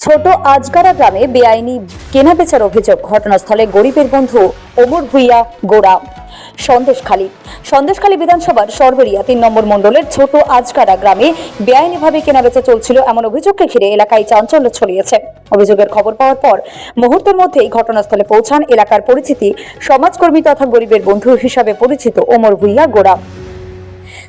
ছোট আজগারা গ্রামে বেআইনি কেনাবেচার অভিযোগ। ঘটনাস্থলে গরিবের বন্ধু ওমর ভুইয়া গোড়া। সন্দেশখালী বিধানসভার সরবেরিয়া ৩ নম্বর মণ্ডলের ছোট আজগারা গ্রামে বেআইনিভাবে কেনাবেচা চলছিল এমন অভিযোগকে ঘিরে এলাকায় চাঞ্চল্য ছড়িয়েছে। অভিযোগের খবর পাওয়ার পর মুহূর্তের মধ্যেই ঘটনাস্থলে পৌঁছান এলাকার পরিচিতি সমাজকর্মী তথা গরিবের বন্ধু হিসাবে পরিচিত ওমর ভুইয়া গোড়া।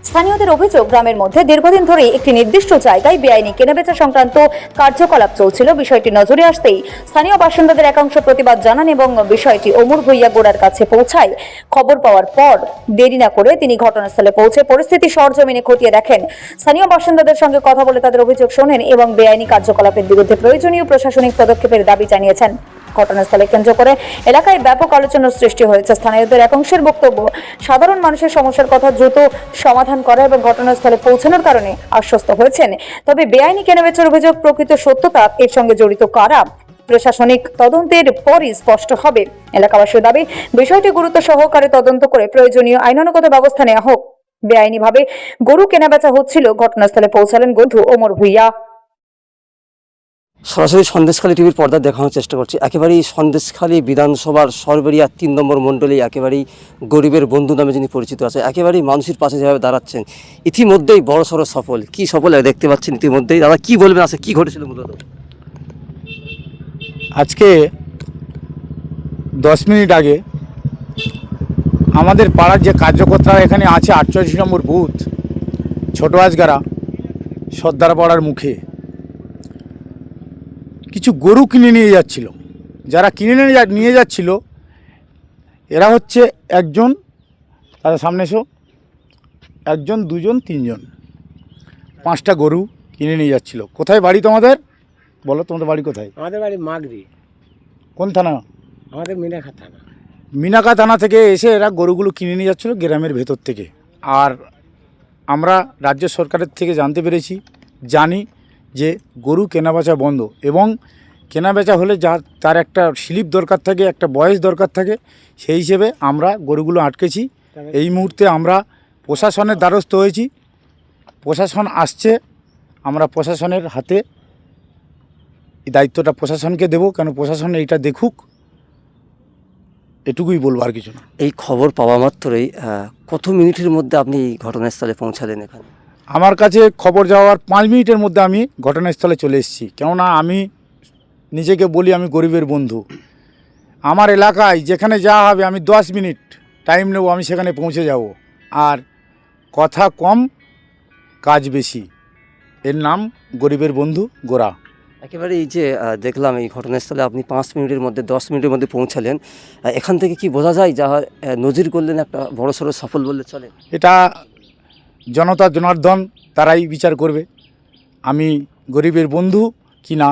স্থানীয়দের অভিযোগ, গ্রামের মধ্যে দীর্ঘদিন ধরেই একটি নির্দিষ্ট জায়গায় বেআইনি কেনাবেচা সংক্রান্ত কার্যকলাপ চলছিল। বিষয়টি নজরে আসতেই স্থানীয় বাসিন্দাদের একাংশ প্রতিবাদ জানান এবং বিষয়টি ওমর ভুইয়া গোড়ার কাছে পৌঁছায়। খবর পাওয়ার পর দেরি না করে তিনি ঘটনাস্থলে পৌঁছে পরিস্থিতি সরজমিনে খতিয়ে দেখেন। স্থানীয় বাসিন্দাদের সঙ্গে কথা বলে তাদের অভিযোগ শোনেন এবং বেআইনি কার্যকলাপের বিরুদ্ধে প্রয়োজনীয় প্রশাসনিক পদক্ষেপের দাবি জানিয়েছেন। ঘটনাস্থলে কেন্দ্র করে এলাকায় ব্যাপক আলোচনার সৃষ্টি হয়েছে। স্থানীয়দের একাংশের বক্তব্য, সাধারণ মানুষের সমস্যার কথা দ্রুত সমাধান করা এবং ঘটনাস্থলে পৌঁছানোর কারণে আশ্বস্ত হয়েছেন। তবে বেআইনি কেনাবেচার অভিযোগ প্রকৃত সত্যতা, এর সঙ্গে জড়িত কারা, প্রশাসনিক তদন্তের পরই স্পষ্ট হবে। এলাকাবাসীর দাবি, বিষয়টি গুরুত্ব সহকারে তদন্ত করে প্রয়োজনীয় আইনানুগত ব্যবস্থা নেওয়া হোক। বেআইনিভাবে গরু কেনাবেচা হচ্ছিল। ঘটনাস্থলে পৌঁছালেন বন্ধু ওমর ভুইয়া। সরাসরি সন্দেশখালী টিভির পর্দা দেখানোর চেষ্টা করছি। একেবারেই সন্দেশখালী বিধানসভার সরবেরিয়া ৩ নম্বর মণ্ডলে একেবারেই গরিবের বন্ধু নামে যিনি পরিচিত আছে, একেবারেই মানুষের পাশে যেভাবে দাঁড়াচ্ছেন, ইতিমধ্যেই বড় সড়ো সফল। কি সফল দেখতে পাচ্ছেন ইতিমধ্যেই। দাদা কি বলবেন, আছে কি ঘটেছিল মূলত? আজকে 10 মিনিট আগে আমাদের পাড়ার যে কার্যকর্তারা এখানে আছে 48 নম্বর বুথ ছোট আজগারা সর্দার পাড়ার মুখে কিছু গরু কিনে নিয়ে যাচ্ছিল। যারা কিনে নিয়ে যাচ্ছিল এরা হচ্ছে একজন, তাদের সামনে এসো, একজন, দুজন, তিনজন, 5টা গরু কিনে নিয়ে যাচ্ছিল। কোথায় বাড়ি তোমাদের? বলো, তোমাদের বাড়ি কোথায়? আমাদের বাড়ি মাগরি। কোন থানা? আমাদের মিনাখা থানা। মিনাকা থানা থেকে এসে এরা গরুগুলো কিনে নিয়ে যাচ্ছিল গ্রামের ভেতর থেকে। আর আমরা রাজ্য সরকারের থেকে জানতে পেরেছি, জানি যে গরু কেনাবেচা বন্ধ এবং কেনাবেচা হলে তার একটা স্লিপ দরকার থাকে, একটা বয়স দরকার থাকে। সেই হিসেবে আমরা গরুগুলো আটকেছি। এই মুহূর্তে আমরা প্রশাসনের দ্বারস্থ হয়েছি। প্রশাসন আসছে, আমরা প্রশাসনের হাতে এই দায়িত্বটা প্রশাসনকে দেব, কেন প্রশাসন এইটা দেখুক, এটুকুই বলবো, আর কিছু না। এই খবর পাওয়া মাত্রই কত মিনিটের মধ্যে আপনি ঘটনাস্থলে পৌঁছালেন? এখানে আমার কাছে খবর যাওয়ার 5 মিনিটের মধ্যে আমি ঘটনাস্থলে চলে এসেছি। কেননা আমি নিজেকে বলি আমি গরিবের বন্ধু। আমার এলাকায় যেখানে যা হবে আমি 10 মিনিট টাইম নেব, আমি সেখানে পৌঁছে যাব। আর কথা কম, কাজ বেশি। এর নাম গরিবের বন্ধু গোড়া। একেবারে এই যে দেখলাম এই ঘটনাস্থলে আপনি 5 মিনিটের মধ্যে 10 মিনিটের মধ্যে পৌঁছালেন, এখান থেকে কি বোঝা যায় যা নজির করলেন একটা বড় সড়ো সফল বললে চলে? এটা জনতা জনার্দন তারাই বিচার করবে আমি গরিবের বন্ধু কি না।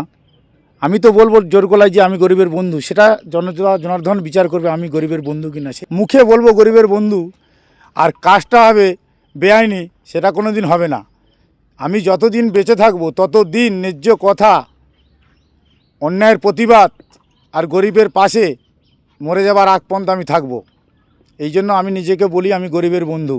আমি তো বলবো জোর গলায় যে আমি গরিবের বন্ধু, সেটা জনতা জনার্দন বিচার করবে আমি গরিবের বন্ধু কি না। মুখে বলবো গরিবের বন্ধু, আর কাজটা হবে বেআইনি, সেটা কোনো দিন হবে না। আমি যতদিন বেঁচে থাকবো ততদিন ন্যায্য কথা, অন্যায়ের প্রতিবাদ আর গরিবের পাশে মরে যাবার আগ পর্যন্ত আমি থাকবো। এই জন্য আমি নিজেকে বলি আমি গরিবের বন্ধু।